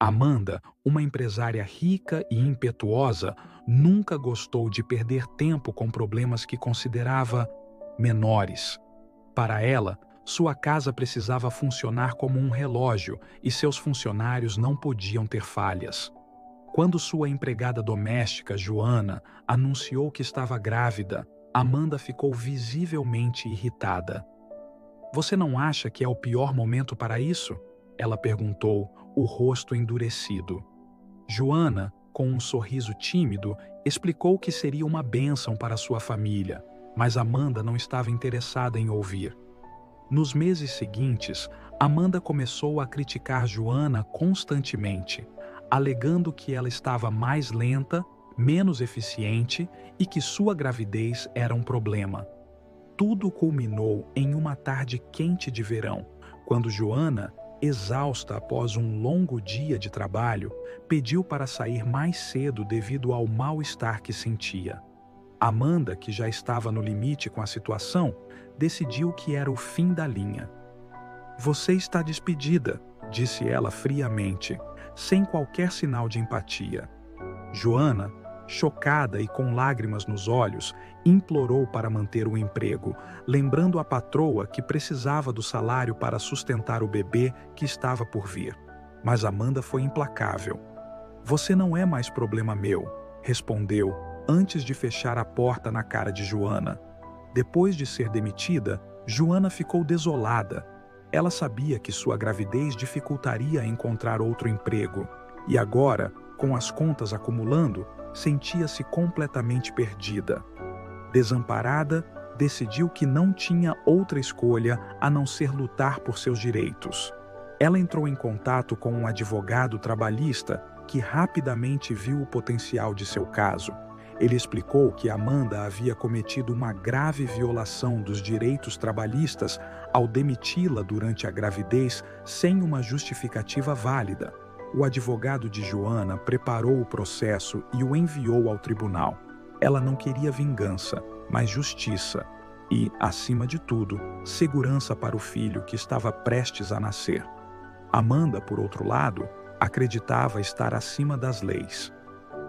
Amanda, uma empresária rica e impetuosa, nunca gostou de perder tempo com problemas que considerava menores. Para ela, sua casa precisava funcionar como um relógio e seus funcionários não podiam ter falhas. Quando sua empregada doméstica, Joana, anunciou que estava grávida, Amanda ficou visivelmente irritada. "Você não acha que é o pior momento para isso?" ela perguntou, o rosto endurecido. Joana, com um sorriso tímido, explicou que seria uma bênção para sua família, mas Amanda não estava interessada em ouvir. Nos meses seguintes, Amanda começou a criticar Joana constantemente, alegando que ela estava mais lenta, menos eficiente e que sua gravidez era um problema. Tudo culminou em uma tarde quente de verão, quando Joana, exausta após um longo dia de trabalho, pediu para sair mais cedo devido ao mal-estar que sentia. Amanda, que já estava no limite com a situação, decidiu que era o fim da linha. "Você está despedida", disse ela friamente, sem qualquer sinal de empatia. Joana, chocada e com lágrimas nos olhos, implorou para manter o emprego, lembrando a patroa que precisava do salário para sustentar o bebê que estava por vir. Mas Amanda foi implacável. "Você não é mais problema meu", respondeu, antes de fechar a porta na cara de Joana. Depois de ser demitida, Joana ficou desolada. Ela sabia que sua gravidez dificultaria encontrar outro emprego, e agora, com as contas acumulando, sentia-se completamente perdida. Desamparada, decidiu que não tinha outra escolha a não ser lutar por seus direitos. Ela entrou em contato com um advogado trabalhista que rapidamente viu o potencial de seu caso. Ele explicou que Amanda havia cometido uma grave violação dos direitos trabalhistas ao demiti-la durante a gravidez sem uma justificativa válida. O advogado de Joana preparou o processo e o enviou ao tribunal. Ela não queria vingança, mas justiça e, acima de tudo, segurança para o filho que estava prestes a nascer. Amanda, por outro lado, acreditava estar acima das leis.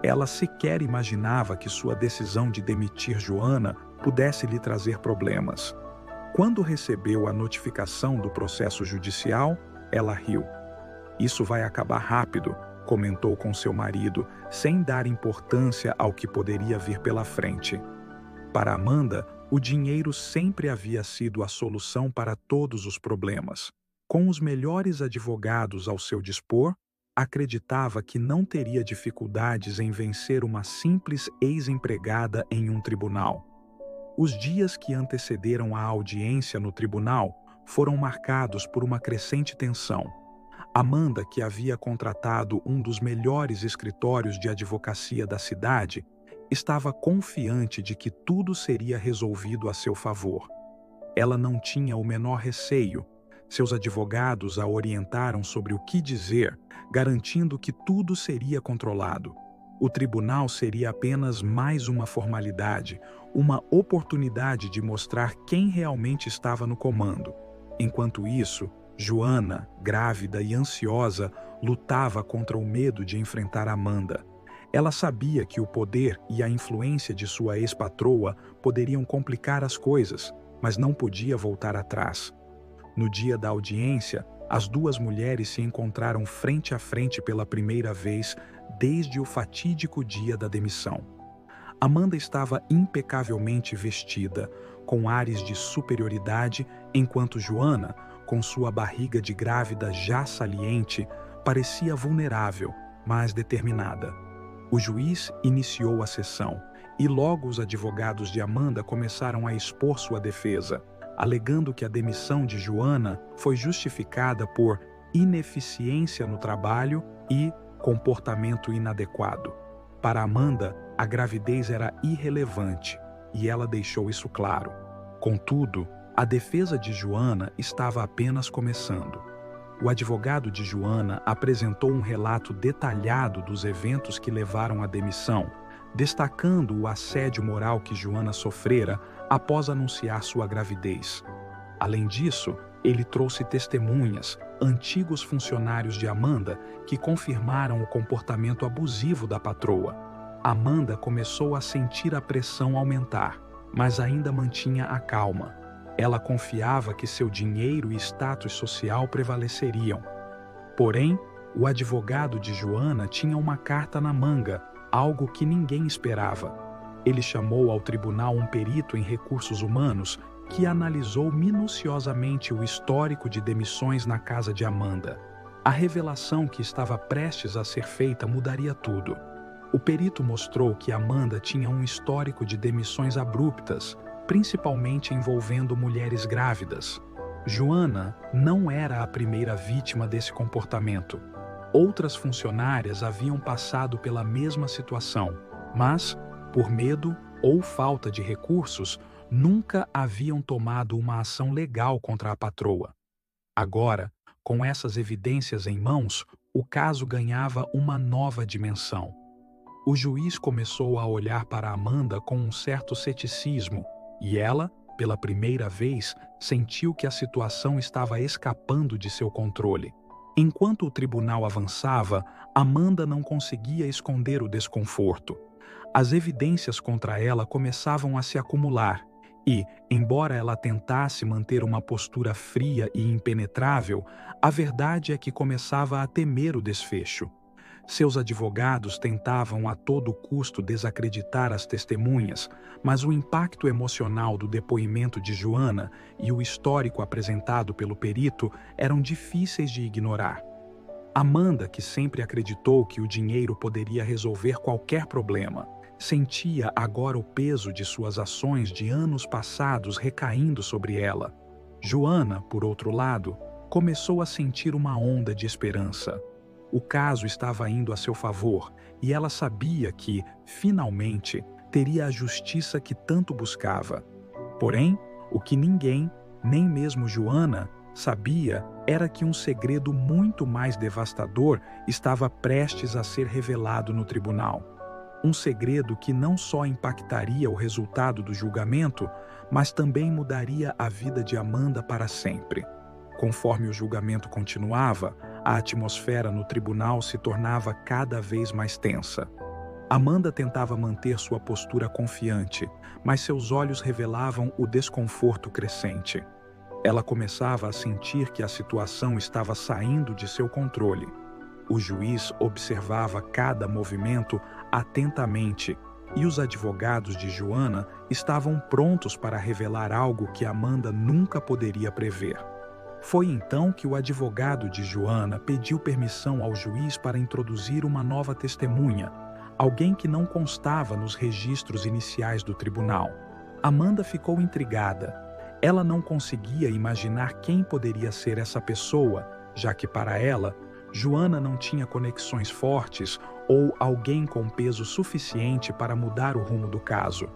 Ela sequer imaginava que sua decisão de demitir Joana pudesse lhe trazer problemas. Quando recebeu a notificação do processo judicial, ela riu. "Isso vai acabar rápido", comentou com seu marido, sem dar importância ao que poderia vir pela frente. Para Amanda, o dinheiro sempre havia sido a solução para todos os problemas. Com os melhores advogados ao seu dispor, acreditava que não teria dificuldades em vencer uma simples ex-empregada em um tribunal. Os dias que antecederam a audiência no tribunal foram marcados por uma crescente tensão. Amanda, que havia contratado um dos melhores escritórios de advocacia da cidade, estava confiante de que tudo seria resolvido a seu favor. Ela não tinha o menor receio. Seus advogados a orientaram sobre o que dizer, garantindo que tudo seria controlado. O tribunal seria apenas mais uma formalidade, uma oportunidade de mostrar quem realmente estava no comando. Enquanto isso, Joana, grávida e ansiosa, lutava contra o medo de enfrentar Amanda. Ela sabia que o poder e a influência de sua ex-patroa poderiam complicar as coisas, mas não podia voltar atrás. No dia da audiência, as duas mulheres se encontraram frente a frente pela primeira vez desde o fatídico dia da demissão. Amanda estava impecavelmente vestida, com ares de superioridade, enquanto Joana, com sua barriga de grávida já saliente, parecia vulnerável, mas determinada. O juiz iniciou a sessão, e logo os advogados de Amanda começaram a expor sua defesa, alegando que a demissão de Joana foi justificada por ineficiência no trabalho e comportamento inadequado. Para Amanda, a gravidez era irrelevante, e ela deixou isso claro. Contudo, a defesa de Joana estava apenas começando. O advogado de Joana apresentou um relato detalhado dos eventos que levaram à demissão, destacando o assédio moral que Joana sofrera após anunciar sua gravidez. Além disso, ele trouxe testemunhas, antigos funcionários de Amanda que confirmaram o comportamento abusivo da patroa. Amanda começou a sentir a pressão aumentar, mas ainda mantinha a calma. Ela confiava que seu dinheiro e status social prevaleceriam. Porém, o advogado de Joana tinha uma carta na manga, algo que ninguém esperava. Ele chamou ao tribunal um perito em recursos humanos que analisou minuciosamente o histórico de demissões na casa de Amanda. A revelação que estava prestes a ser feita mudaria tudo. O perito mostrou que Amanda tinha um histórico de demissões abruptas, principalmente envolvendo mulheres grávidas. Joana não era a primeira vítima desse comportamento. Outras funcionárias haviam passado pela mesma situação, mas, por medo ou falta de recursos, nunca haviam tomado uma ação legal contra a patroa. Agora, com essas evidências em mãos, o caso ganhava uma nova dimensão. O juiz começou a olhar para Amanda com um certo ceticismo, e ela, pela primeira vez, sentiu que a situação estava escapando de seu controle. Enquanto o tribunal avançava, Amanda não conseguia esconder o desconforto. As evidências contra ela começavam a se acumular e, embora ela tentasse manter uma postura fria e impenetrável, a verdade é que começava a temer o desfecho. Seus advogados tentavam a todo custo desacreditar as testemunhas, mas o impacto emocional do depoimento de Joana e o histórico apresentado pelo perito eram difíceis de ignorar. Amanda, que sempre acreditou que o dinheiro poderia resolver qualquer problema, sentia agora o peso de suas ações de anos passados recaindo sobre ela. Joana, por outro lado, começou a sentir uma onda de esperança. O caso estava indo a seu favor e ela sabia que, finalmente, teria a justiça que tanto buscava. Porém, o que ninguém, nem mesmo Joana, sabia era que um segredo muito mais devastador estava prestes a ser revelado no tribunal. Um segredo que não só impactaria o resultado do julgamento, mas também mudaria a vida de Amanda para sempre. Conforme o julgamento continuava, a atmosfera no tribunal se tornava cada vez mais tensa. Amanda tentava manter sua postura confiante, mas seus olhos revelavam o desconforto crescente. Ela começava a sentir que a situação estava saindo de seu controle. O juiz observava cada movimento atentamente e os advogados de Joana estavam prontos para revelar algo que Amanda nunca poderia prever. Foi então que o advogado de Joana pediu permissão ao juiz para introduzir uma nova testemunha, alguém que não constava nos registros iniciais do tribunal. Amanda ficou intrigada. Ela não conseguia imaginar quem poderia ser essa pessoa, já que para ela, Joana não tinha conexões fortes ou alguém com peso suficiente para mudar o rumo do caso.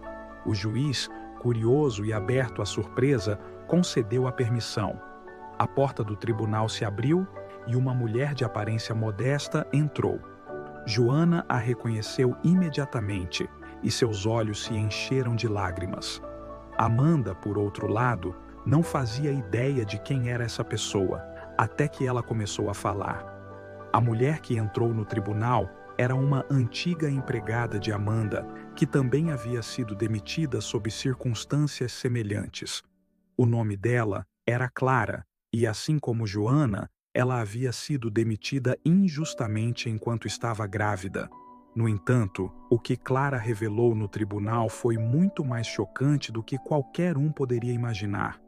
O juiz, curioso e aberto à surpresa, concedeu a permissão. A porta do tribunal se abriu e uma mulher de aparência modesta entrou. Joana a reconheceu imediatamente e seus olhos se encheram de lágrimas. Amanda, por outro lado, não fazia ideia de quem era essa pessoa, até que ela começou a falar. A mulher que entrou no tribunal era uma antiga empregada de Amanda, que também havia sido demitida sob circunstâncias semelhantes. O nome dela era Clara, e assim como Joana, ela havia sido demitida injustamente enquanto estava grávida. No entanto, o que Clara revelou no tribunal foi muito mais chocante do que qualquer um poderia imaginar.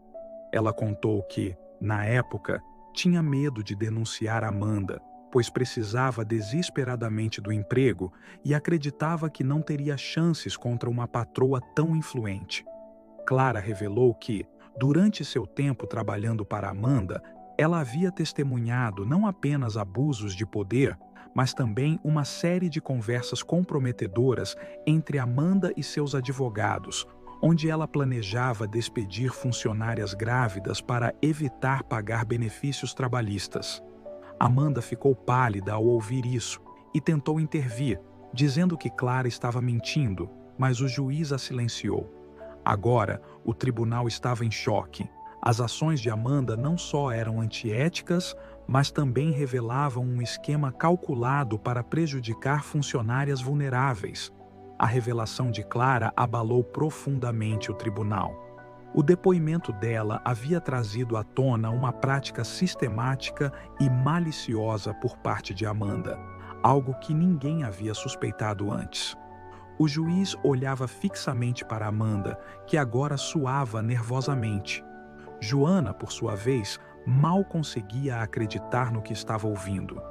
Ela contou que, na época, tinha medo de denunciar Amanda, pois precisava desesperadamente do emprego e acreditava que não teria chances contra uma patroa tão influente. Clara revelou que, durante seu tempo trabalhando para Amanda, ela havia testemunhado não apenas abusos de poder, mas também uma série de conversas comprometedoras entre Amanda e seus advogados, onde ela planejava despedir funcionárias grávidas para evitar pagar benefícios trabalhistas. Amanda ficou pálida ao ouvir isso e tentou intervir, dizendo que Clara estava mentindo, mas o juiz a silenciou. Agora, o tribunal estava em choque. As ações de Amanda não só eram antiéticas, mas também revelavam um esquema calculado para prejudicar funcionárias vulneráveis. A revelação de Clara abalou profundamente o tribunal. O depoimento dela havia trazido à tona uma prática sistemática e maliciosa por parte de Amanda, algo que ninguém havia suspeitado antes. O juiz olhava fixamente para Amanda, que agora suava nervosamente. Joana, por sua vez, mal conseguia acreditar no que estava ouvindo.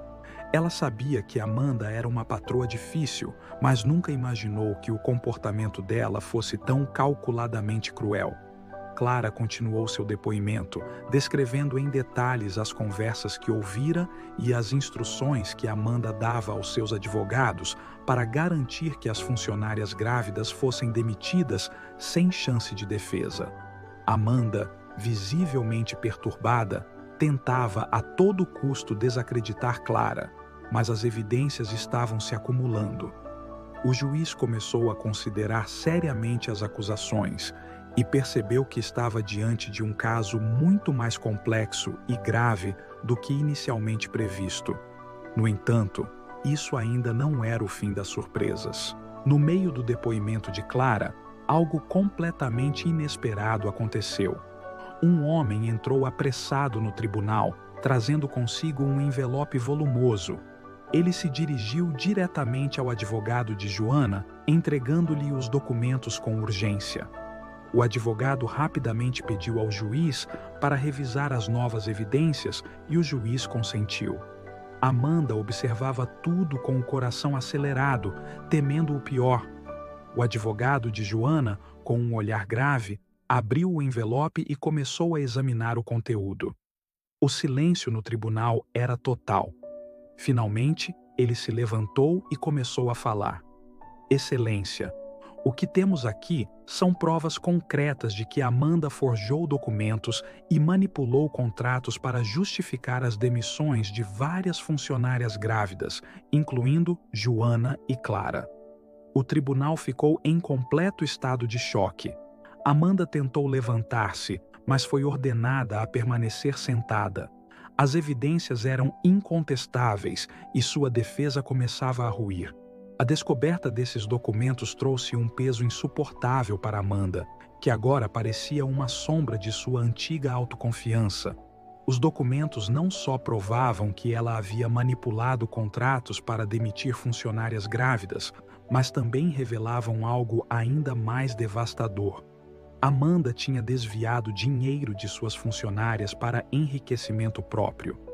Ela sabia que Amanda era uma patroa difícil, mas nunca imaginou que o comportamento dela fosse tão calculadamente cruel. Clara continuou seu depoimento, descrevendo em detalhes as conversas que ouvira e as instruções que Amanda dava aos seus advogados para garantir que as funcionárias grávidas fossem demitidas sem chance de defesa. Amanda, visivelmente perturbada, tentava a todo custo desacreditar Clara, mas as evidências estavam se acumulando. O juiz começou a considerar seriamente as acusações e percebeu que estava diante de um caso muito mais complexo e grave do que inicialmente previsto. No entanto, isso ainda não era o fim das surpresas. No meio do depoimento de Clara, algo completamente inesperado aconteceu. Um homem entrou apressado no tribunal, trazendo consigo um envelope volumoso. Ele se dirigiu diretamente ao advogado de Joana, entregando-lhe os documentos com urgência. O advogado rapidamente pediu ao juiz para revisar as novas evidências e o juiz consentiu. Amanda observava tudo com o coração acelerado, temendo o pior. O advogado de Joana, com um olhar grave, abriu o envelope e começou a examinar o conteúdo. O silêncio no tribunal era total. Finalmente, ele se levantou e começou a falar. Excelência, o que temos aqui são provas concretas de que Amanda forjou documentos e manipulou contratos para justificar as demissões de várias funcionárias grávidas, incluindo Joana e Clara. O tribunal ficou em completo estado de choque. Amanda tentou levantar-se, mas foi ordenada a permanecer sentada. As evidências eram incontestáveis e sua defesa começava a ruir. A descoberta desses documentos trouxe um peso insuportável para Amanda, que agora parecia uma sombra de sua antiga autoconfiança. Os documentos não só provavam que ela havia manipulado contratos para demitir funcionárias grávidas, mas também revelavam algo ainda mais devastador. Amanda tinha desviado dinheiro de suas funcionárias para enriquecimento próprio.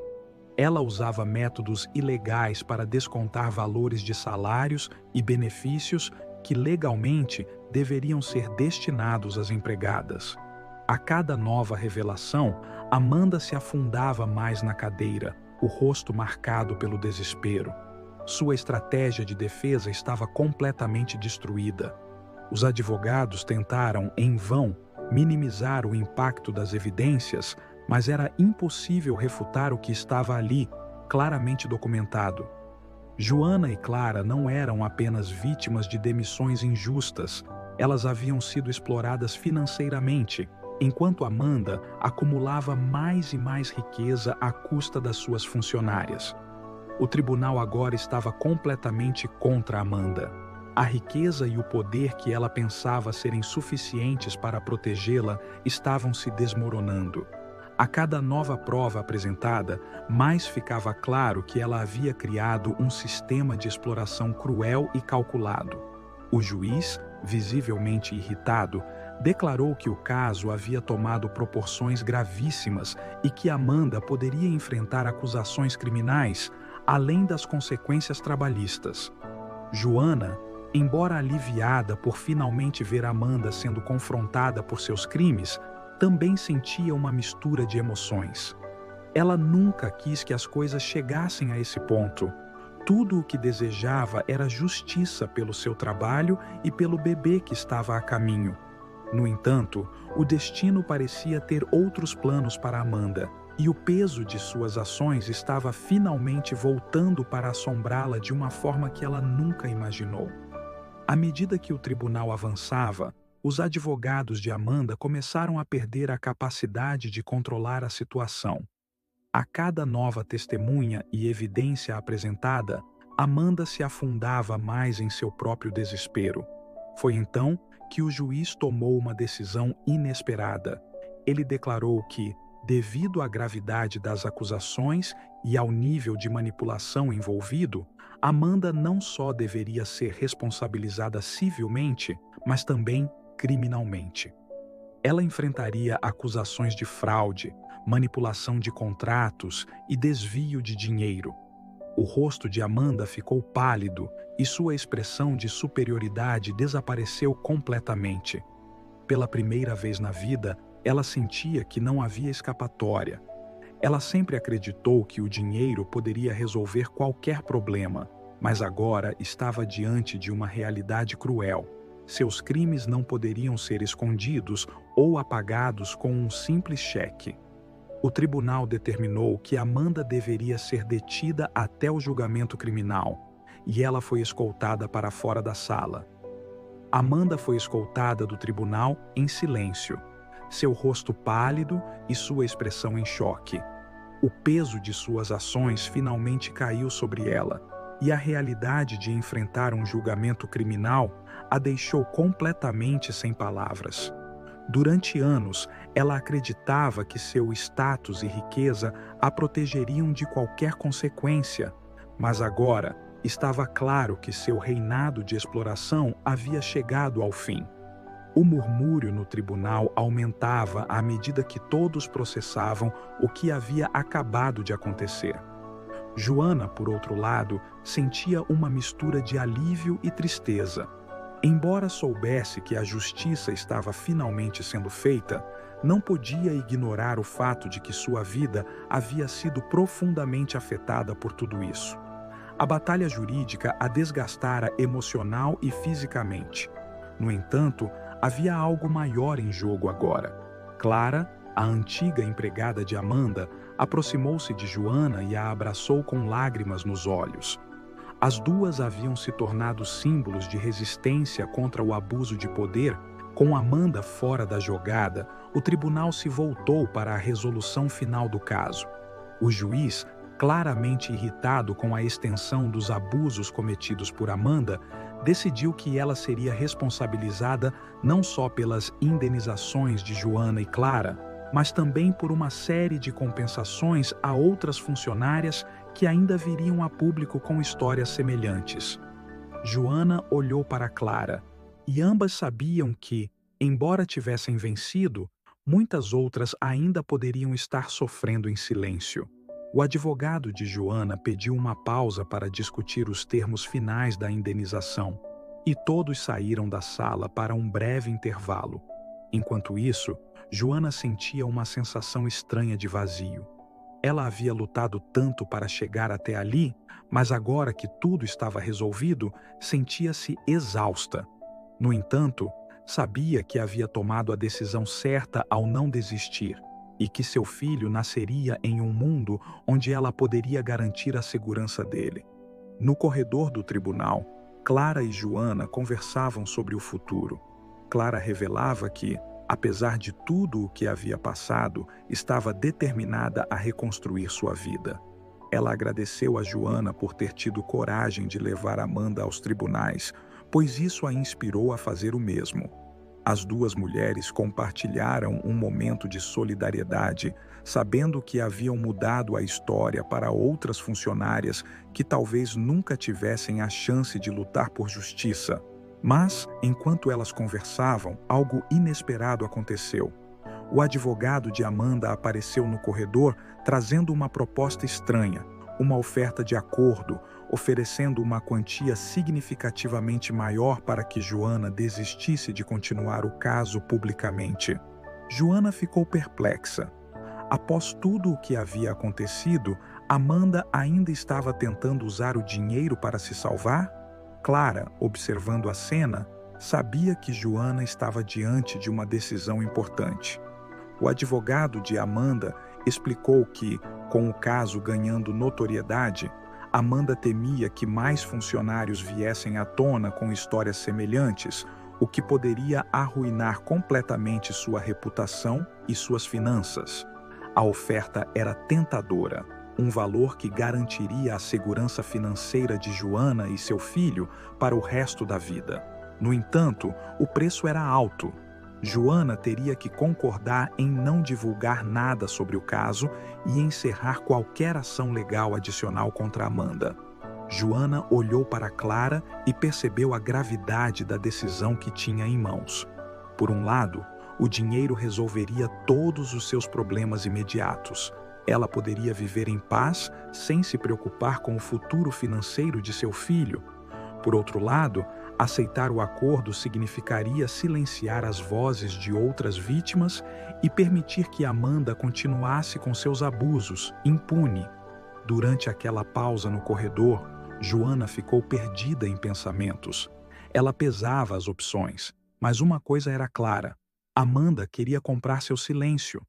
Ela usava métodos ilegais para descontar valores de salários e benefícios que legalmente deveriam ser destinados às empregadas. A cada nova revelação, Amanda se afundava mais na cadeira, o rosto marcado pelo desespero. Sua estratégia de defesa estava completamente destruída. Os advogados tentaram, em vão, minimizar o impacto das evidências, mas era impossível refutar o que estava ali, claramente documentado. Joana e Clara não eram apenas vítimas de demissões injustas, elas haviam sido exploradas financeiramente, enquanto Amanda acumulava mais e mais riqueza à custa das suas funcionárias. O tribunal agora estava completamente contra Amanda. A riqueza e o poder que ela pensava serem suficientes para protegê-la estavam se desmoronando. A cada nova prova apresentada, mais ficava claro que ela havia criado um sistema de exploração cruel e calculado. O juiz, visivelmente irritado, declarou que o caso havia tomado proporções gravíssimas e que Amanda poderia enfrentar acusações criminais, além das consequências trabalhistas. Joana, embora aliviada por finalmente ver Amanda sendo confrontada por seus crimes, também sentia uma mistura de emoções. Ela nunca quis que as coisas chegassem a esse ponto. Tudo o que desejava era justiça pelo seu trabalho e pelo bebê que estava a caminho. No entanto, o destino parecia ter outros planos para Amanda, e o peso de suas ações estava finalmente voltando para assombrá-la de uma forma que ela nunca imaginou. À medida que o tribunal avançava, os advogados de Amanda começaram a perder a capacidade de controlar a situação. A cada nova testemunha e evidência apresentada, Amanda se afundava mais em seu próprio desespero. Foi então que o juiz tomou uma decisão inesperada. Ele declarou que, devido à gravidade das acusações e ao nível de manipulação envolvido, Amanda não só deveria ser responsabilizada civilmente, mas também criminalmente. Ela enfrentaria acusações de fraude, manipulação de contratos e desvio de dinheiro. O rosto de Amanda ficou pálido e sua expressão de superioridade desapareceu completamente. Pela primeira vez na vida, ela sentia que não havia escapatória. Ela sempre acreditou que o dinheiro poderia resolver qualquer problema, mas agora estava diante de uma realidade cruel. Seus crimes não poderiam ser escondidos ou apagados com um simples cheque. O tribunal determinou que Amanda deveria ser detida até o julgamento criminal, e ela foi escoltada para fora da sala. Amanda foi escoltada do tribunal em silêncio, seu rosto pálido e sua expressão em choque. O peso de suas ações finalmente caiu sobre ela, e a realidade de enfrentar um julgamento criminal a deixou completamente sem palavras. Durante anos, ela acreditava que seu status e riqueza a protegeriam de qualquer consequência, mas agora estava claro que seu reinado de exploração havia chegado ao fim. O murmúrio no tribunal aumentava à medida que todos processavam o que havia acabado de acontecer. Joana, por outro lado, sentia uma mistura de alívio e tristeza. Embora soubesse que a justiça estava finalmente sendo feita, não podia ignorar o fato de que sua vida havia sido profundamente afetada por tudo isso. A batalha jurídica a desgastara emocional e fisicamente. No entanto, havia algo maior em jogo agora. Clara, a antiga empregada de Amanda, aproximou-se de Joana e a abraçou com lágrimas nos olhos. As duas haviam se tornado símbolos de resistência contra o abuso de poder. Com Amanda fora da jogada, o tribunal se voltou para a resolução final do caso. O juiz, claramente irritado com a extensão dos abusos cometidos por Amanda, decidiu que ela seria responsabilizada não só pelas indenizações de Joana e Clara, mas também por uma série de compensações a outras funcionárias que ainda viriam a público com histórias semelhantes. Joana olhou para Clara, e ambas sabiam que, embora tivessem vencido, muitas outras ainda poderiam estar sofrendo em silêncio. O advogado de Joana pediu uma pausa para discutir os termos finais da indenização, e todos saíram da sala para um breve intervalo. Enquanto isso, Joana sentia uma sensação estranha de vazio. Ela havia lutado tanto para chegar até ali, mas agora que tudo estava resolvido, sentia-se exausta. No entanto, sabia que havia tomado a decisão certa ao não desistir, e que seu filho nasceria em um mundo onde ela poderia garantir a segurança dele. No corredor do tribunal, Clara e Joana conversavam sobre o futuro. Clara revelava que, apesar de tudo o que havia passado, estava determinada a reconstruir sua vida. Ela agradeceu a Joana por ter tido coragem de levar Amanda aos tribunais, pois isso a inspirou a fazer o mesmo. As duas mulheres compartilharam um momento de solidariedade, sabendo que haviam mudado a história para outras funcionárias que talvez nunca tivessem a chance de lutar por justiça. Mas, enquanto elas conversavam, algo inesperado aconteceu. O advogado de Amanda apareceu no corredor trazendo uma proposta estranha, uma oferta de acordo, oferecendo uma quantia significativamente maior para que Joana desistisse de continuar o caso publicamente. Joana ficou perplexa. Após tudo o que havia acontecido, Amanda ainda estava tentando usar o dinheiro para se salvar? Clara, observando a cena, sabia que Joana estava diante de uma decisão importante. O advogado de Amanda explicou que, com o caso ganhando notoriedade, Amanda temia que mais funcionários viessem à tona com histórias semelhantes, o que poderia arruinar completamente sua reputação e suas finanças. A oferta era tentadora, um valor que garantiria a segurança financeira de Joana e seu filho para o resto da vida. No entanto, o preço era alto. Joana teria que concordar em não divulgar nada sobre o caso e encerrar qualquer ação legal adicional contra Amanda. Joana olhou para Clara e percebeu a gravidade da decisão que tinha em mãos. Por um lado, o dinheiro resolveria todos os seus problemas imediatos. Ela poderia viver em paz sem se preocupar com o futuro financeiro de seu filho. Por outro lado, aceitar o acordo significaria silenciar as vozes de outras vítimas e permitir que Amanda continuasse com seus abusos, impune. Durante aquela pausa no corredor, Joana ficou perdida em pensamentos. Ela pesava as opções, mas uma coisa era clara: Amanda queria comprar seu silêncio.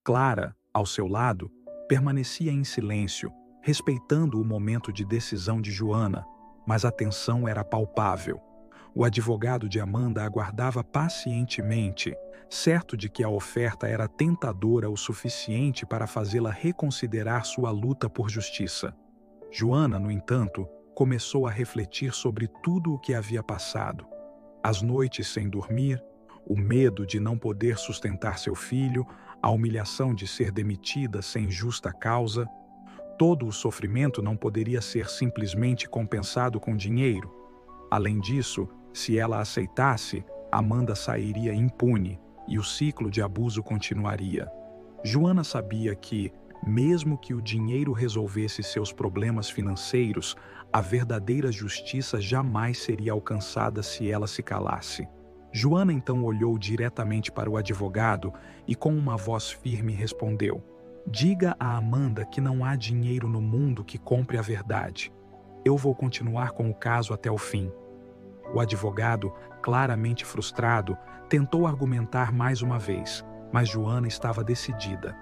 Clara, ao seu lado, permanecia em silêncio, respeitando o momento de decisão de Joana, mas a tensão era palpável. O advogado de Amanda aguardava pacientemente, certo de que a oferta era tentadora o suficiente para fazê-la reconsiderar sua luta por justiça. Joana, no entanto, começou a refletir sobre tudo o que havia passado. As noites sem dormir, o medo de não poder sustentar seu filho, a humilhação de ser demitida sem justa causa. Todo o sofrimento não poderia ser simplesmente compensado com dinheiro. Além disso, se ela aceitasse, Amanda sairia impune e o ciclo de abuso continuaria. Joana sabia que, mesmo que o dinheiro resolvesse seus problemas financeiros, a verdadeira justiça jamais seria alcançada se ela se calasse. Joana então olhou diretamente para o advogado e com uma voz firme respondeu: "Diga a Amanda que não há dinheiro no mundo que compre a verdade. Eu vou continuar com o caso até o fim." O advogado, claramente frustrado, tentou argumentar mais uma vez, mas Joana estava decidida.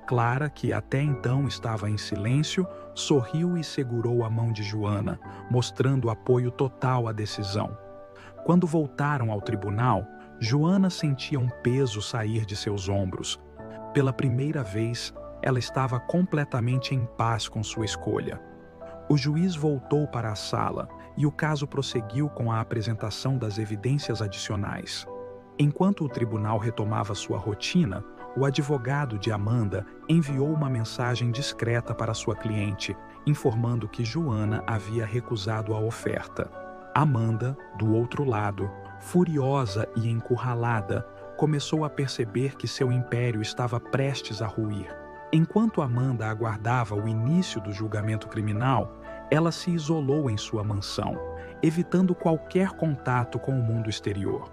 Clara, que até então estava em silêncio, sorriu e segurou a mão de Joana, mostrando apoio total à decisão. Quando voltaram ao tribunal, Joana sentia um peso sair de seus ombros. Pela primeira vez, ela estava completamente em paz com sua escolha. O juiz voltou para a sala e o caso prosseguiu com a apresentação das evidências adicionais. Enquanto o tribunal retomava sua rotina, o advogado de Amanda enviou uma mensagem discreta para sua cliente, informando que Joana havia recusado a oferta. Amanda, do outro lado, furiosa e encurralada, começou a perceber que seu império estava prestes a ruir. Enquanto Amanda aguardava o início do julgamento criminal, ela se isolou em sua mansão, evitando qualquer contato com o mundo exterior.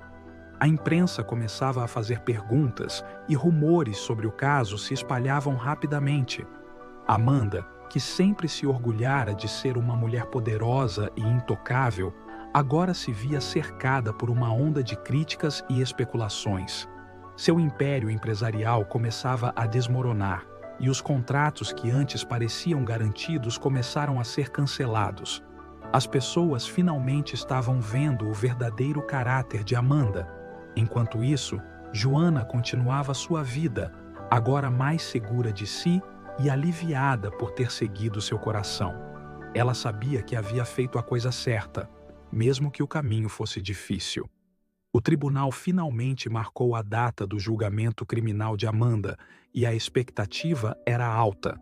A imprensa começava a fazer perguntas e rumores sobre o caso se espalhavam rapidamente. Amanda, que sempre se orgulhara de ser uma mulher poderosa e intocável, agora se via cercada por uma onda de críticas e especulações. Seu império empresarial começava a desmoronar, e os contratos que antes pareciam garantidos começaram a ser cancelados. As pessoas finalmente estavam vendo o verdadeiro caráter de Amanda. Enquanto isso, Joana continuava sua vida, agora mais segura de si e aliviada por ter seguido seu coração. Ela sabia que havia feito a coisa certa, mesmo que o caminho fosse difícil. O tribunal finalmente marcou a data do julgamento criminal de Amanda e a expectativa era alta.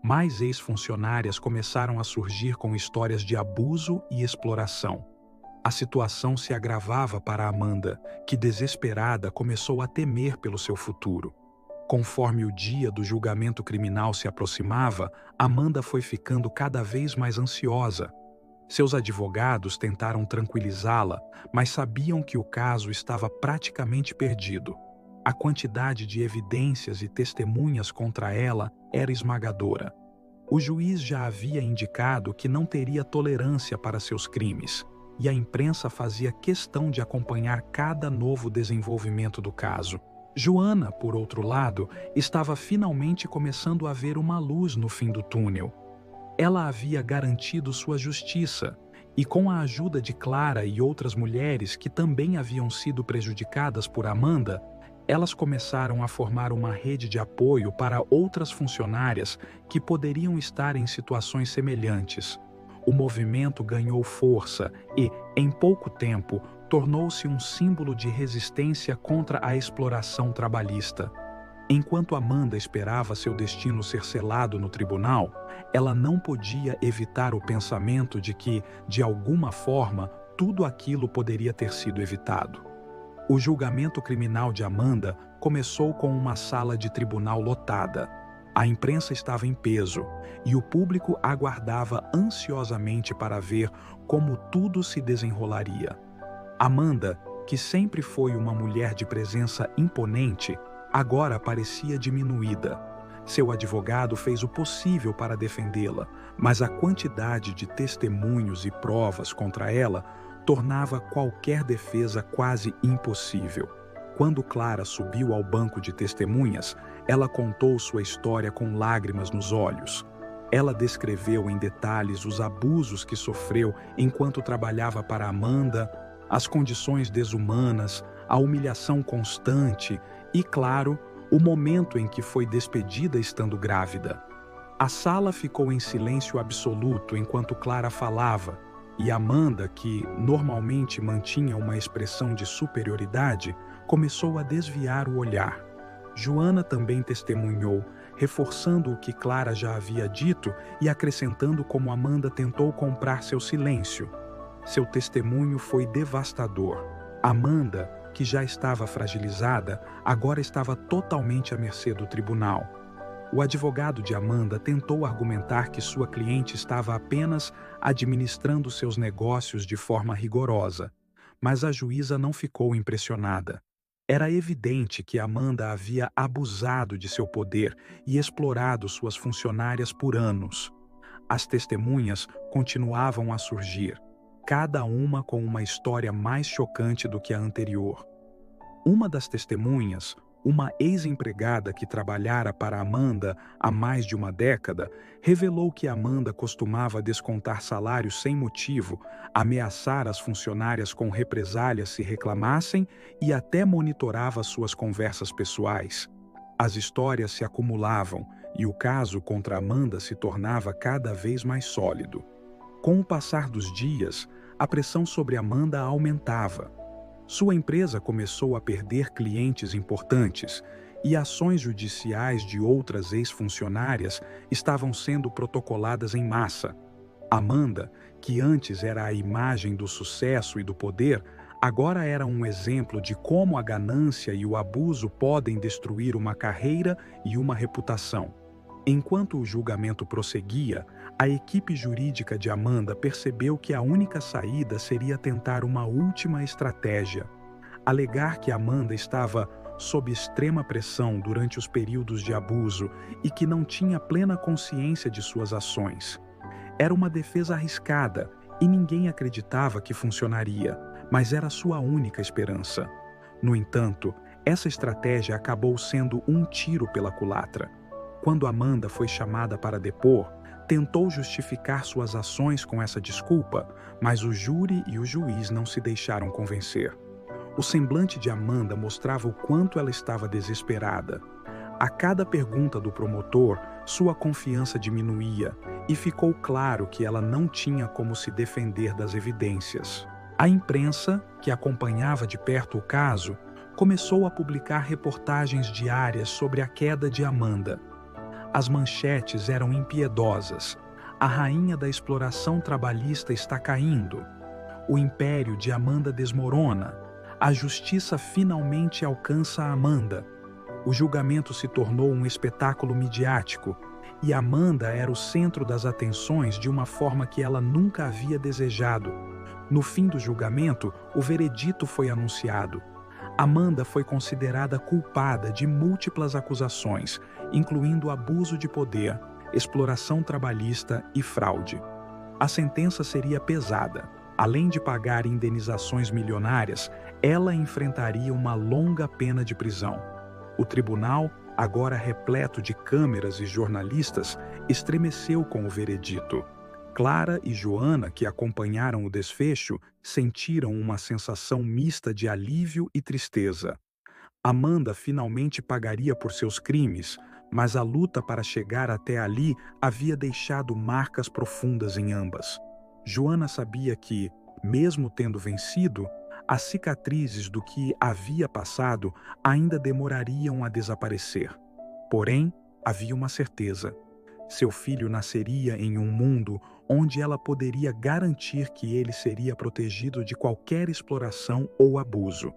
Mais ex-funcionárias começaram a surgir com histórias de abuso e exploração. A situação se agravava para Amanda, que, desesperada, começou a temer pelo seu futuro. Conforme o dia do julgamento criminal se aproximava, Amanda foi ficando cada vez mais ansiosa. Seus advogados tentaram tranquilizá-la, mas sabiam que o caso estava praticamente perdido. A quantidade de evidências e testemunhas contra ela era esmagadora. O juiz já havia indicado que não teria tolerância para seus crimes, e a imprensa fazia questão de acompanhar cada novo desenvolvimento do caso. Joana, por outro lado, estava finalmente começando a ver uma luz no fim do túnel. Ela havia garantido sua justiça, e com a ajuda de Clara e outras mulheres que também haviam sido prejudicadas por Amanda, Elas começaram a formar uma rede de apoio para outras funcionárias que poderiam estar em situações semelhantes. O movimento ganhou força e, em pouco tempo, tornou-se um símbolo de resistência contra a exploração trabalhista. Enquanto Amanda esperava seu destino ser selado no tribunal, ela não podia evitar o pensamento de que, de alguma forma, tudo aquilo poderia ter sido evitado. O julgamento criminal de Amanda começou com uma sala de tribunal lotada. A imprensa estava em peso e o público aguardava ansiosamente para ver como tudo se desenrolaria. Amanda, que sempre foi uma mulher de presença imponente, agora parecia diminuída. Seu advogado fez o possível para defendê-la, mas a quantidade de testemunhos e provas contra ela tornava qualquer defesa quase impossível. Quando Clara subiu ao banco de testemunhas, ela contou sua história com lágrimas nos olhos. Ela descreveu em detalhes os abusos que sofreu enquanto trabalhava para Amanda, as condições desumanas, a humilhação constante e, claro, o momento em que foi despedida estando grávida. A sala ficou em silêncio absoluto enquanto Clara falava, e Amanda, que normalmente mantinha uma expressão de superioridade, começou a desviar o olhar. Joana também testemunhou, reforçando o que Clara já havia dito e acrescentando como Amanda tentou comprar seu silêncio. Seu testemunho foi devastador. Amanda, que já estava fragilizada, agora estava totalmente à mercê do tribunal. O advogado de Amanda tentou argumentar que sua cliente estava apenas administrando seus negócios de forma rigorosa, mas a juíza não ficou impressionada. Era evidente que Amanda havia abusado de seu poder e explorado suas funcionárias por anos. As testemunhas continuavam a surgir, cada uma com uma história mais chocante do que a anterior. Uma das testemunhas, uma ex-empregada que trabalhara para Amanda há mais de uma década, revelou que Amanda costumava descontar salários sem motivo, ameaçar as funcionárias com represálias se reclamassem e até monitorava suas conversas pessoais. As histórias se acumulavam e o caso contra Amanda se tornava cada vez mais sólido. Com o passar dos dias, a pressão sobre Amanda aumentava. Sua empresa começou a perder clientes importantes e ações judiciais de outras ex-funcionárias estavam sendo protocoladas em massa. Amanda, que antes era a imagem do sucesso e do poder, agora era um exemplo de como a ganância e o abuso podem destruir uma carreira e uma reputação. Enquanto o julgamento prosseguia, a equipe jurídica de Amanda percebeu que a única saída seria tentar uma última estratégia: alegar que Amanda estava sob extrema pressão durante os períodos de abuso e que não tinha plena consciência de suas ações. Era uma defesa arriscada e ninguém acreditava que funcionaria, mas era sua única esperança. No entanto, essa estratégia acabou sendo um tiro pela culatra. Quando Amanda foi chamada para depor, tentou justificar suas ações com essa desculpa, mas o júri e o juiz não se deixaram convencer. O semblante de Amanda mostrava o quanto ela estava desesperada. A cada pergunta do promotor, sua confiança diminuía e ficou claro que ela não tinha como se defender das evidências. A imprensa, que acompanhava de perto o caso, começou a publicar reportagens diárias sobre a queda de Amanda. As manchetes eram impiedosas. A rainha da exploração trabalhista está caindo. O império de Amanda desmorona. A justiça finalmente alcança Amanda. O julgamento se tornou um espetáculo midiático e Amanda era o centro das atenções de uma forma que ela nunca havia desejado. No fim do julgamento, o veredito foi anunciado. Amanda foi considerada culpada de múltiplas acusações, incluindo abuso de poder, exploração trabalhista e fraude. A sentença seria pesada. Além de pagar indenizações milionárias, ela enfrentaria uma longa pena de prisão. O tribunal, agora repleto de câmeras e jornalistas, estremeceu com o veredito. Clara e Joana, que acompanharam o desfecho, sentiram uma sensação mista de alívio e tristeza. Amanda finalmente pagaria por seus crimes, mas a luta para chegar até ali havia deixado marcas profundas em ambas. Joana sabia que, mesmo tendo vencido, as cicatrizes do que havia passado ainda demorariam a desaparecer. Porém, havia uma certeza: seu filho nasceria em um mundo onde ela poderia garantir que ele seria protegido de qualquer exploração ou abuso.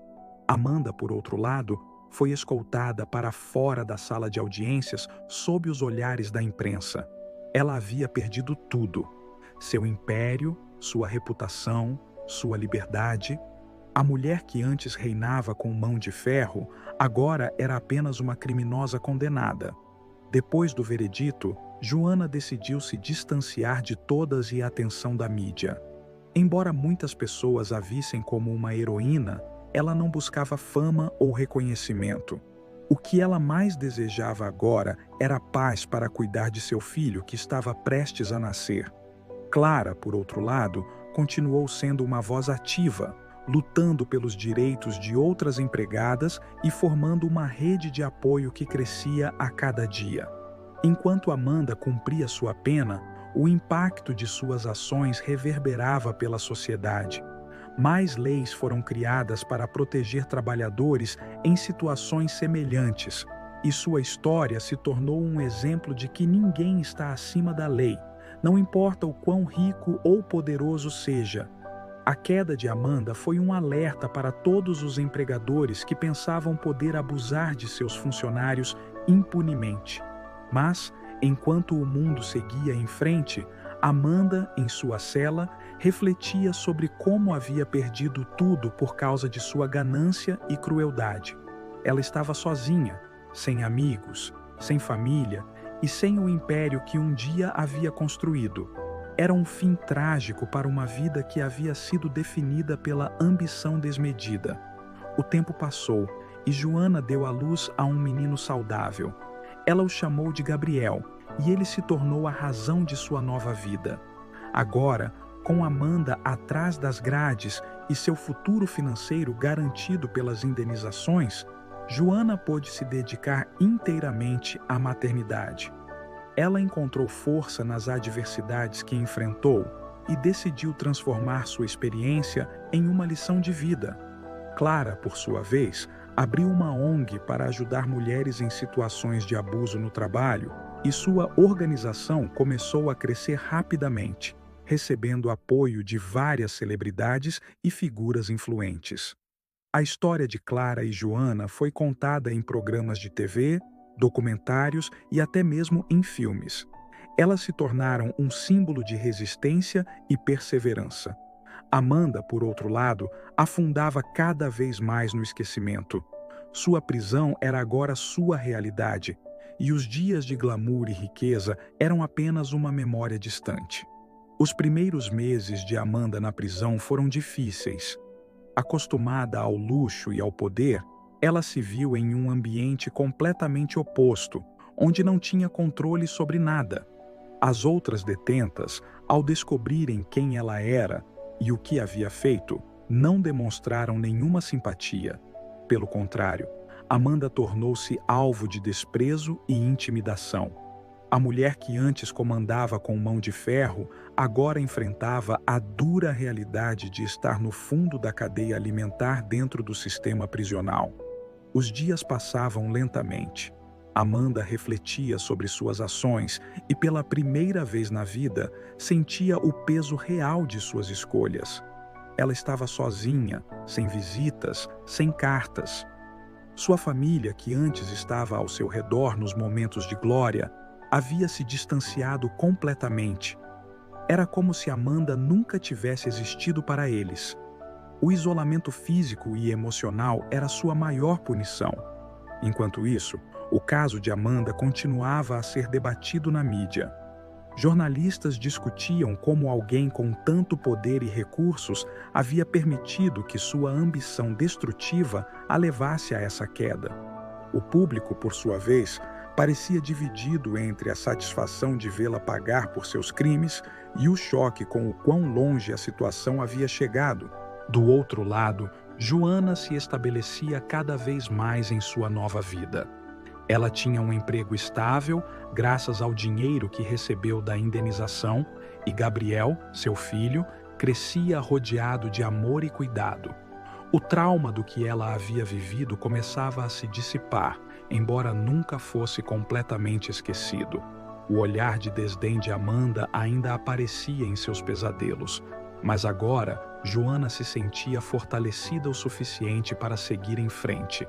Amanda, por outro lado, foi escoltada para fora da sala de audiências sob os olhares da imprensa. Ela havia perdido tudo: seu império, sua reputação, sua liberdade. A mulher que antes reinava com mão de ferro agora era apenas uma criminosa condenada. Depois do veredito, Joana decidiu se distanciar de todas e a atenção da mídia. Embora muitas pessoas a vissem como uma heroína, ela não buscava fama ou reconhecimento. O que ela mais desejava agora era paz para cuidar de seu filho que estava prestes a nascer. Clara, por outro lado, continuou sendo uma voz ativa, lutando pelos direitos de outras empregadas e formando uma rede de apoio que crescia a cada dia. Enquanto Amanda cumpria sua pena, o impacto de suas ações reverberava pela sociedade. Mais leis foram criadas para proteger trabalhadores em situações semelhantes, e sua história se tornou um exemplo de que ninguém está acima da lei, não importa o quão rico ou poderoso seja. A queda de Amanda foi um alerta para todos os empregadores que pensavam poder abusar de seus funcionários impunemente. Mas, enquanto o mundo seguia em frente, Amanda, em sua cela, refletia sobre como havia perdido tudo por causa de sua ganância e crueldade. Ela estava sozinha, sem amigos, sem família e sem o império que um dia havia construído. Era um fim trágico para uma vida que havia sido definida pela ambição desmedida. O tempo passou e Joana deu à luz a um menino saudável. Ela o chamou de Gabriel e ele se tornou a razão de sua nova vida. Agora, com Amanda atrás das grades e seu futuro financeiro garantido pelas indenizações, Joana pôde se dedicar inteiramente à maternidade. Ela encontrou força nas adversidades que enfrentou e decidiu transformar sua experiência em uma lição de vida. Clara, por sua vez, abriu uma ONG para ajudar mulheres em situações de abuso no trabalho e sua organização começou a crescer rapidamente, recebendo apoio de várias celebridades e figuras influentes. A história de Clara e Joana foi contada em programas de TV, documentários e até mesmo em filmes. Elas se tornaram um símbolo de resistência e perseverança. Amanda, por outro lado, afundava cada vez mais no esquecimento. Sua prisão era agora sua realidade, e os dias de glamour e riqueza eram apenas uma memória distante. Os primeiros meses de Amanda na prisão foram difíceis. Acostumada ao luxo e ao poder, ela se viu em um ambiente completamente oposto, onde não tinha controle sobre nada. As outras detentas, ao descobrirem quem ela era e o que havia feito, não demonstraram nenhuma simpatia. Pelo contrário, Amanda tornou-se alvo de desprezo e intimidação. A mulher que antes comandava com mão de ferro agora enfrentava a dura realidade de estar no fundo da cadeia alimentar dentro do sistema prisional. Os dias passavam lentamente. Amanda refletia sobre suas ações e, pela primeira vez na vida, sentia o peso real de suas escolhas. Ela estava sozinha, sem visitas, sem cartas. Sua família, que antes estava ao seu redor nos momentos de glória, havia se distanciado completamente. Era como se Amanda nunca tivesse existido para eles. O isolamento físico e emocional era sua maior punição. Enquanto isso, o caso de Amanda continuava a ser debatido na mídia. Jornalistas discutiam como alguém com tanto poder e recursos havia permitido que sua ambição destrutiva a levasse a essa queda. O público, por sua vez, parecia dividido entre a satisfação de vê-la pagar por seus crimes e o choque com o quão longe a situação havia chegado. Do outro lado, Joana se estabelecia cada vez mais em sua nova vida. Ela tinha um emprego estável, graças ao dinheiro que recebeu da indenização, e Gabriel, seu filho, crescia rodeado de amor e cuidado. O trauma do que ela havia vivido começava a se dissipar, embora nunca fosse completamente esquecido. O olhar de desdém de Amanda ainda aparecia em seus pesadelos, mas agora Joana se sentia fortalecida o suficiente para seguir em frente.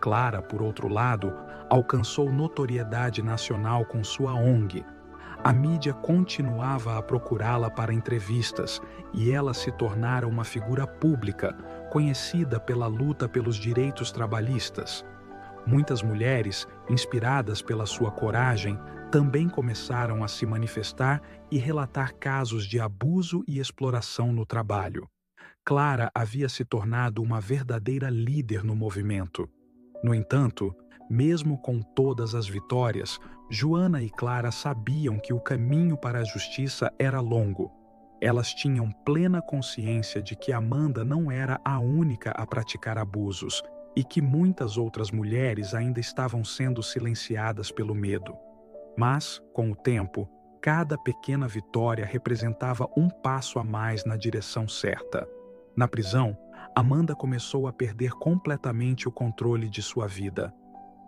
Clara, por outro lado, alcançou notoriedade nacional com sua ONG. A mídia continuava a procurá-la para entrevistas e ela se tornara uma figura pública, conhecida pela luta pelos direitos trabalhistas. Muitas mulheres, inspiradas pela sua coragem, também começaram a se manifestar e relatar casos de abuso e exploração no trabalho. Clara havia se tornado uma verdadeira líder no movimento. No entanto, mesmo com todas as vitórias, Joana e Clara sabiam que o caminho para a justiça era longo. Elas tinham plena consciência de que Amanda não era a única a praticar abusos e que muitas outras mulheres ainda estavam sendo silenciadas pelo medo. Mas, com o tempo, cada pequena vitória representava um passo a mais na direção certa. Na prisão, Amanda começou a perder completamente o controle de sua vida.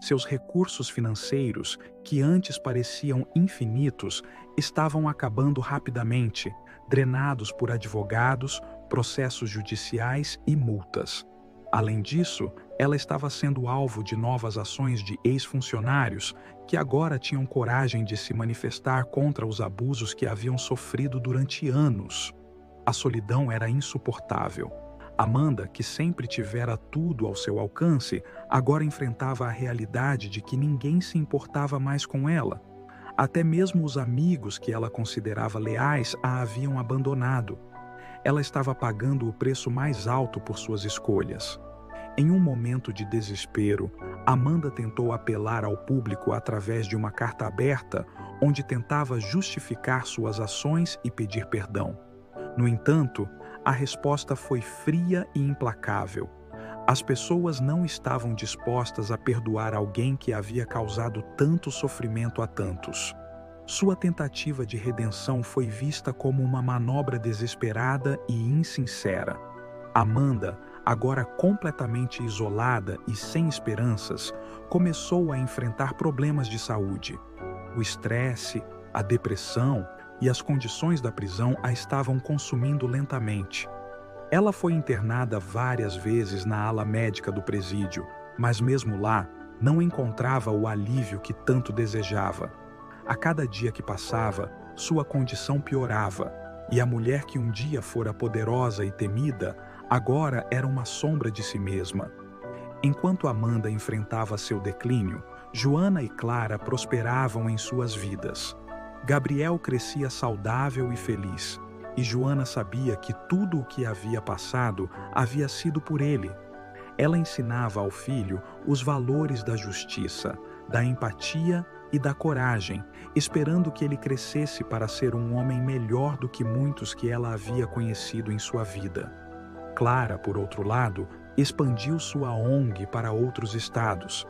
Seus recursos financeiros, que antes pareciam infinitos, estavam acabando rapidamente, drenados por advogados, processos judiciais e multas. Além disso, ela estava sendo alvo de novas ações de ex-funcionários que agora tinham coragem de se manifestar contra os abusos que haviam sofrido durante anos. A solidão era insuportável. Amanda, que sempre tivera tudo ao seu alcance, agora enfrentava a realidade de que ninguém se importava mais com ela. Até mesmo os amigos que ela considerava leais a haviam abandonado. Ela estava pagando o preço mais alto por suas escolhas. Em um momento de desespero, Amanda tentou apelar ao público através de uma carta aberta, onde tentava justificar suas ações e pedir perdão. No entanto, a resposta foi fria e implacável. As pessoas não estavam dispostas a perdoar alguém que havia causado tanto sofrimento a tantos. Sua tentativa de redenção foi vista como uma manobra desesperada e insincera. Amanda, agora completamente isolada e sem esperanças, começou a enfrentar problemas de saúde. O estresse, a depressão e as condições da prisão a estavam consumindo lentamente. Ela foi internada várias vezes na ala médica do presídio, mas mesmo lá não encontrava o alívio que tanto desejava. A cada dia que passava, sua condição piorava, e a mulher que um dia fora poderosa e temida, agora era uma sombra de si mesma. Enquanto Amanda enfrentava seu declínio, Joana e Clara prosperavam em suas vidas. Gabriel crescia saudável e feliz, e Joana sabia que tudo o que havia passado havia sido por ele. Ela ensinava ao filho os valores da justiça, da empatia e da coragem, esperando que ele crescesse para ser um homem melhor do que muitos que ela havia conhecido em sua vida. Clara, por outro lado, expandiu sua ONG para outros estados.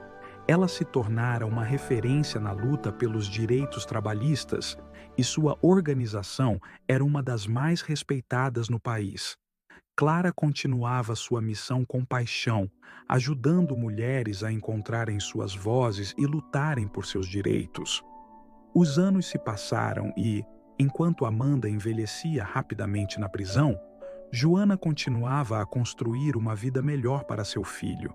Ela se tornara uma referência na luta pelos direitos trabalhistas e sua organização era uma das mais respeitadas no país. Clara continuava sua missão com paixão, ajudando mulheres a encontrarem suas vozes e lutarem por seus direitos. Os anos se passaram e, enquanto Amanda envelhecia rapidamente na prisão, Joana continuava a construir uma vida melhor para seu filho.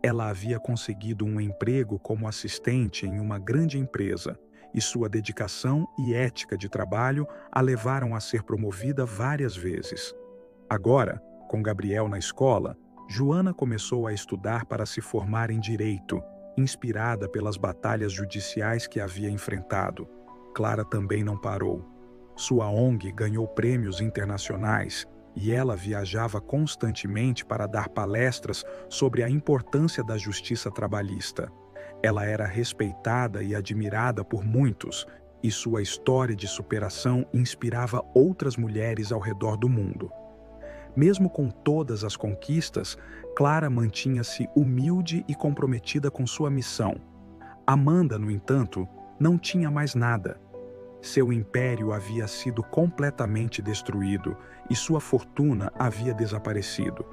Ela havia conseguido um emprego como assistente em uma grande empresa, e sua dedicação e ética de trabalho a levaram a ser promovida várias vezes. Agora, com Gabriel na escola, Joana começou a estudar para se formar em direito, inspirada pelas batalhas judiciais que havia enfrentado. Clara também não parou. Sua ONG ganhou prêmios internacionais e ela viajava constantemente para dar palestras sobre a importância da justiça trabalhista. Ela era respeitada e admirada por muitos, e sua história de superação inspirava outras mulheres ao redor do mundo. Mesmo com todas as conquistas, Clara mantinha-se humilde e comprometida com sua missão. Amanda, no entanto, não tinha mais nada. Seu império havia sido completamente destruído e sua fortuna havia desaparecido.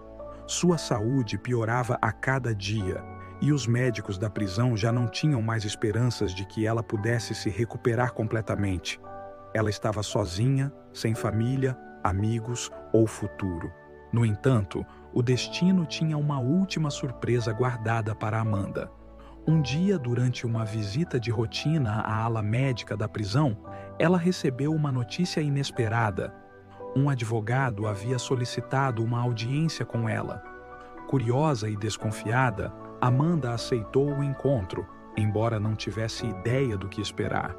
Sua saúde piorava a cada dia e os médicos da prisão já não tinham mais esperanças de que ela pudesse se recuperar completamente. Ela estava sozinha, sem família, amigos ou futuro. No entanto, o destino tinha uma última surpresa guardada para Amanda. Um dia, durante uma visita de rotina à ala médica da prisão, ela recebeu uma notícia inesperada. Um advogado havia solicitado uma audiência com ela. Curiosa e desconfiada, Amanda aceitou o encontro, embora não tivesse ideia do que esperar.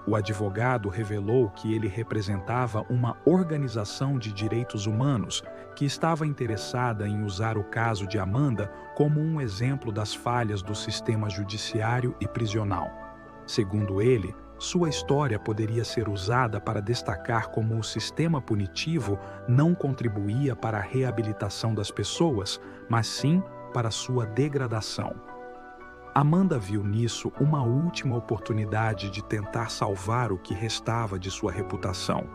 O advogado revelou que ele representava uma organização de direitos humanos que estava interessada em usar o caso de Amanda como um exemplo das falhas do sistema judiciário e prisional. Segundo ele, sua história poderia ser usada para destacar como o sistema punitivo não contribuía para a reabilitação das pessoas, mas sim para sua degradação. Amanda viu nisso uma última oportunidade de tentar salvar o que restava de sua reputação.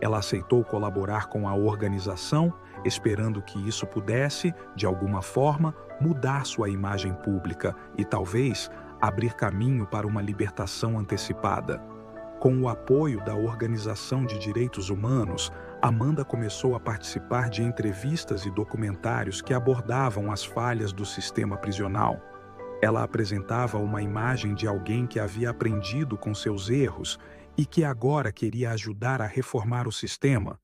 Ela aceitou colaborar com a organização, esperando que isso pudesse, de alguma forma, mudar sua imagem pública e, talvez, abrir caminho para uma libertação antecipada. Com o apoio da Organização de Direitos Humanos, Amanda começou a participar de entrevistas e documentários que abordavam as falhas do sistema prisional. Ela apresentava uma imagem de alguém que havia aprendido com seus erros e que agora queria ajudar a reformar o sistema.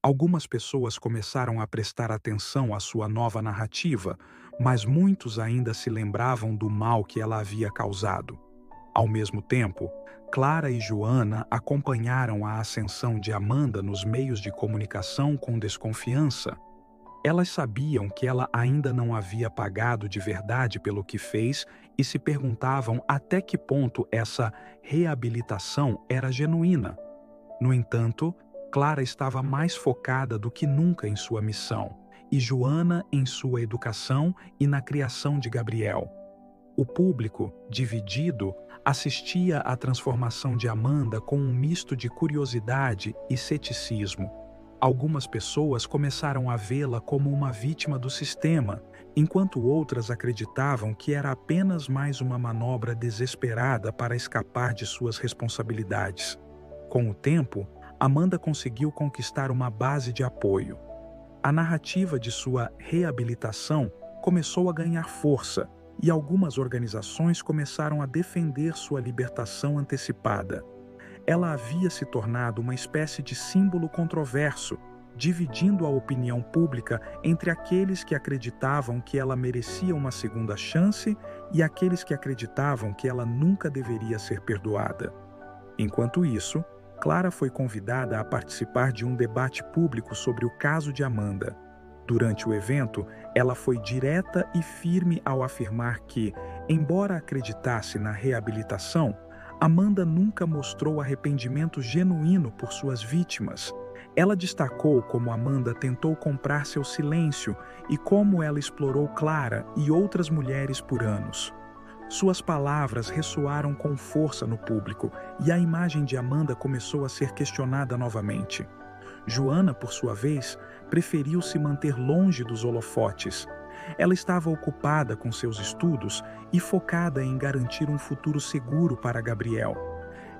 Algumas pessoas começaram a prestar atenção à sua nova narrativa, mas muitos ainda se lembravam do mal que ela havia causado. Ao mesmo tempo, Clara e Joana acompanharam a ascensão de Amanda nos meios de comunicação com desconfiança. Elas sabiam que ela ainda não havia pagado de verdade pelo que fez e se perguntavam até que ponto essa reabilitação era genuína. No entanto, Clara estava mais focada do que nunca em sua missão, e Joana em sua educação e na criação de Gabriel. O público, dividido, assistia à transformação de Amanda com um misto de curiosidade e ceticismo. Algumas pessoas começaram a vê-la como uma vítima do sistema, enquanto outras acreditavam que era apenas mais uma manobra desesperada para escapar de suas responsabilidades. Com o tempo, Amanda conseguiu conquistar uma base de apoio. A narrativa de sua reabilitação começou a ganhar força e algumas organizações começaram a defender sua libertação antecipada. Ela havia se tornado uma espécie de símbolo controverso, dividindo a opinião pública entre aqueles que acreditavam que ela merecia uma segunda chance e aqueles que acreditavam que ela nunca deveria ser perdoada. Enquanto isso, Clara foi convidada a participar de um debate público sobre o caso de Amanda. Durante o evento, ela foi direta e firme ao afirmar que, embora acreditasse na reabilitação, Amanda nunca mostrou arrependimento genuíno por suas vítimas. Ela destacou como Amanda tentou comprar seu silêncio e como ela explorou Clara e outras mulheres por anos. Suas palavras ressoaram com força no público e a imagem de Amanda começou a ser questionada novamente. Joana, por sua vez, preferiu se manter longe dos holofotes. Ela estava ocupada com seus estudos e focada em garantir um futuro seguro para Gabriel.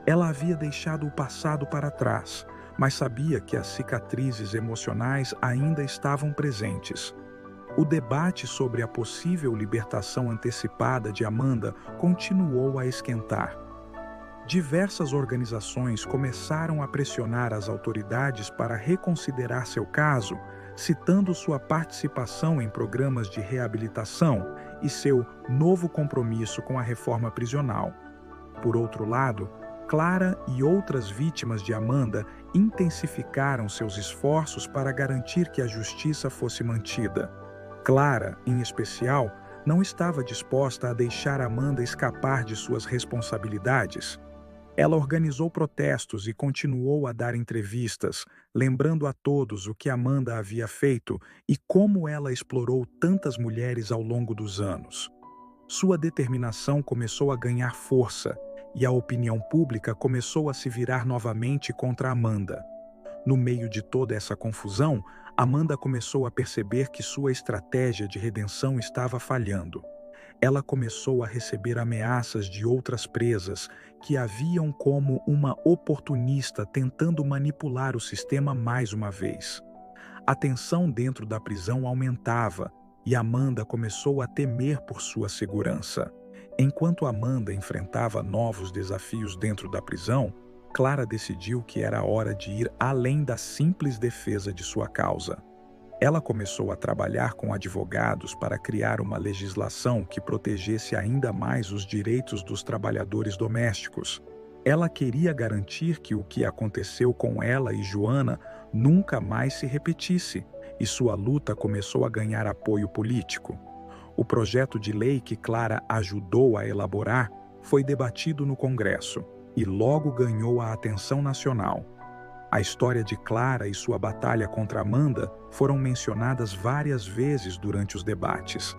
Ela havia deixado o passado para trás, mas sabia que as cicatrizes emocionais ainda estavam presentes. O debate sobre a possível libertação antecipada de Amanda continuou a esquentar. Diversas organizações começaram a pressionar as autoridades para reconsiderar seu caso, citando sua participação em programas de reabilitação e seu novo compromisso com a reforma prisional. Por outro lado, Clara e outras vítimas de Amanda intensificaram seus esforços para garantir que a justiça fosse mantida. Clara, em especial, não estava disposta a deixar Amanda escapar de suas responsabilidades. Ela organizou protestos e continuou a dar entrevistas, lembrando a todos o que Amanda havia feito e como ela explorou tantas mulheres ao longo dos anos. Sua determinação começou a ganhar força e a opinião pública começou a se virar novamente contra Amanda. No meio de toda essa confusão, Amanda começou a perceber que sua estratégia de redenção estava falhando. Ela começou a receber ameaças de outras presas que a viam como uma oportunista tentando manipular o sistema mais uma vez. A tensão dentro da prisão aumentava e Amanda começou a temer por sua segurança. Enquanto Amanda enfrentava novos desafios dentro da prisão, Clara decidiu que era hora de ir além da simples defesa de sua causa. Ela começou a trabalhar com advogados para criar uma legislação que protegesse ainda mais os direitos dos trabalhadores domésticos. Ela queria garantir que o que aconteceu com ela e Joana nunca mais se repetisse, e sua luta começou a ganhar apoio político. O projeto de lei que Clara ajudou a elaborar foi debatido no Congresso e logo ganhou a atenção nacional. A história de Clara e sua batalha contra Amanda foram mencionadas várias vezes durante os debates.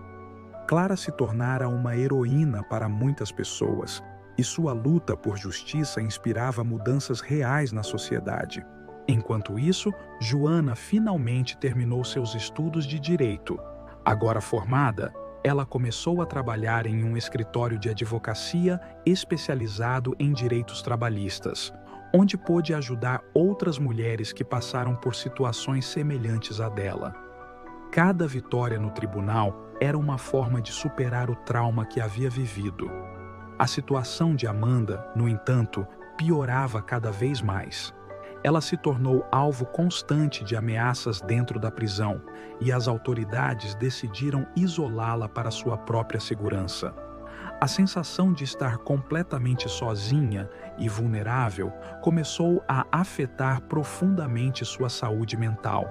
Clara se tornara uma heroína para muitas pessoas, e sua luta por justiça inspirava mudanças reais na sociedade. Enquanto isso, Joana finalmente terminou seus estudos de direito. Agora formada, ela começou a trabalhar em um escritório de advocacia especializado em direitos trabalhistas, onde pôde ajudar outras mulheres que passaram por situações semelhantes à dela. Cada vitória no tribunal era uma forma de superar o trauma que havia vivido. A situação de Amanda, no entanto, piorava cada vez mais. Ela se tornou alvo constante de ameaças dentro da prisão e as autoridades decidiram isolá-la para sua própria segurança. A sensação de estar completamente sozinha e vulnerável começou a afetar profundamente sua saúde mental.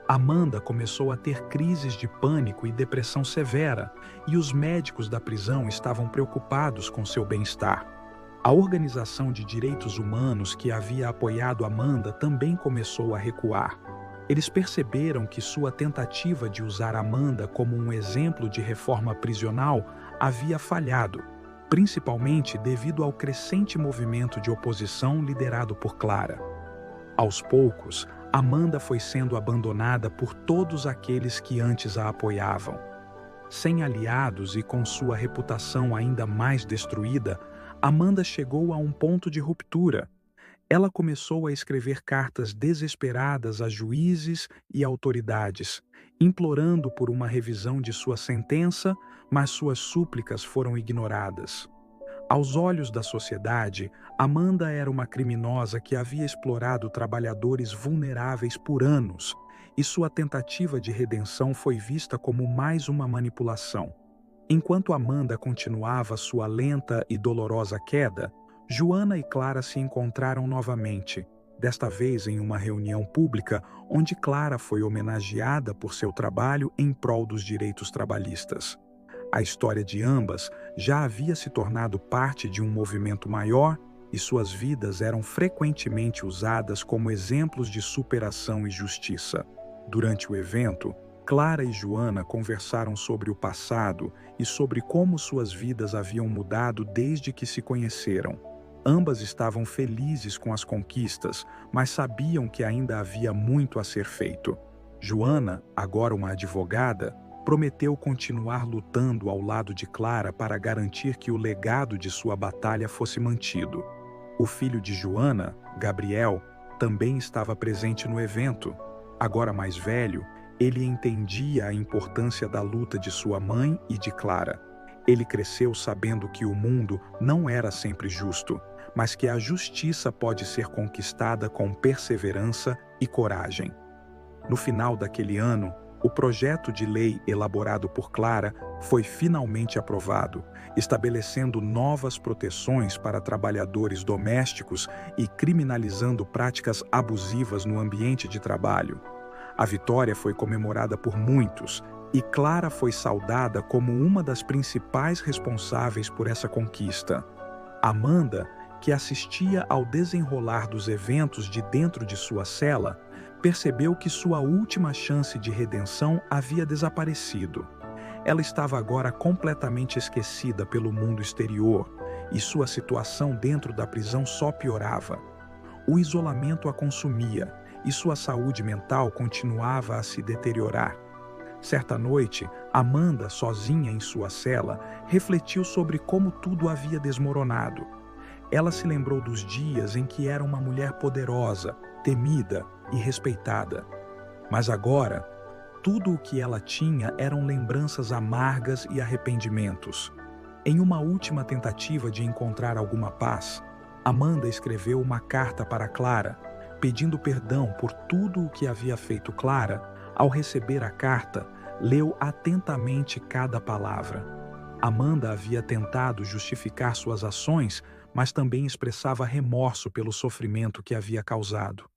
Amanda começou a ter crises de pânico e depressão severa, e os médicos da prisão estavam preocupados com seu bem-estar. A organização de direitos humanos que havia apoiado Amanda também começou a recuar. Eles perceberam que sua tentativa de usar Amanda como um exemplo de reforma prisional havia falhado, principalmente devido ao crescente movimento de oposição liderado por Clara. Aos poucos, Amanda foi sendo abandonada por todos aqueles que antes a apoiavam. Sem aliados e com sua reputação ainda mais destruída, Amanda chegou a um ponto de ruptura. Ela começou a escrever cartas desesperadas a juízes e autoridades, implorando por uma revisão de sua sentença, mas suas súplicas foram ignoradas. Aos olhos da sociedade, Amanda era uma criminosa que havia explorado trabalhadores vulneráveis por anos, e sua tentativa de redenção foi vista como mais uma manipulação. Enquanto Amanda continuava sua lenta e dolorosa queda, Joana e Clara se encontraram novamente, desta vez em uma reunião pública onde Clara foi homenageada por seu trabalho em prol dos direitos trabalhistas. A história de ambas já havia se tornado parte de um movimento maior e suas vidas eram frequentemente usadas como exemplos de superação e justiça. Durante o evento, Clara e Joana conversaram sobre o passado e sobre como suas vidas haviam mudado desde que se conheceram. Ambas estavam felizes com as conquistas, mas sabiam que ainda havia muito a ser feito. Joana, agora uma advogada, prometeu continuar lutando ao lado de Clara para garantir que o legado de sua batalha fosse mantido. O filho de Joana, Gabriel, também estava presente no evento. Agora mais velho, ele entendia a importância da luta de sua mãe e de Clara. Ele cresceu sabendo que o mundo não era sempre justo, mas que a justiça pode ser conquistada com perseverança e coragem. No final daquele ano, o projeto de lei elaborado por Clara foi finalmente aprovado, estabelecendo novas proteções para trabalhadores domésticos e criminalizando práticas abusivas no ambiente de trabalho. A vitória foi comemorada por muitos e Clara foi saudada como uma das principais responsáveis por essa conquista. Amanda, que assistia ao desenrolar dos eventos de dentro de sua cela, percebeu que sua última chance de redenção havia desaparecido. Ela estava agora completamente esquecida pelo mundo exterior, e sua situação dentro da prisão só piorava. O isolamento a consumia, e sua saúde mental continuava a se deteriorar. Certa noite, Amanda, sozinha em sua cela, refletiu sobre como tudo havia desmoronado. Ela se lembrou dos dias em que era uma mulher poderosa, temida e respeitada. Mas agora, tudo o que ela tinha eram lembranças amargas e arrependimentos. Em uma última tentativa de encontrar alguma paz, Amanda escreveu uma carta para Clara, pedindo perdão por tudo o que havia feito. Clara, ao receber a carta, leu atentamente cada palavra. Amanda havia tentado justificar suas ações, mas também expressava remorso pelo sofrimento que havia causado.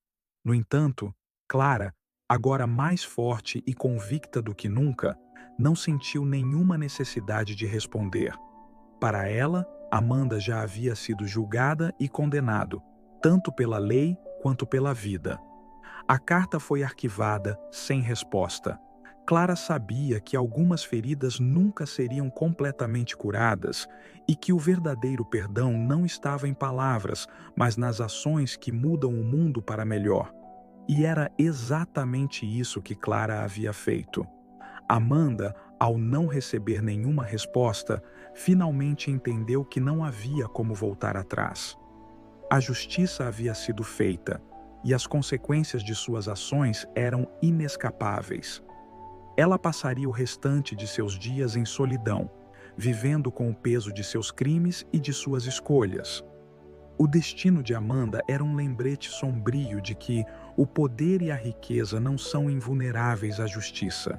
No entanto, Clara, agora mais forte e convicta do que nunca, não sentiu nenhuma necessidade de responder. Para ela, Amanda já havia sido julgada e condenado, tanto pela lei quanto pela vida. A carta foi arquivada sem resposta. Clara sabia que algumas feridas nunca seriam completamente curadas e que o verdadeiro perdão não estava em palavras, mas nas ações que mudam o mundo para melhor. E era exatamente isso que Clara havia feito. Amanda, ao não receber nenhuma resposta, finalmente entendeu que não havia como voltar atrás. A justiça havia sido feita, e as consequências de suas ações eram inescapáveis. Ela passaria o restante de seus dias em solidão, vivendo com o peso de seus crimes e de suas escolhas. O destino de Amanda era um lembrete sombrio de que o poder e a riqueza não são invulneráveis à justiça.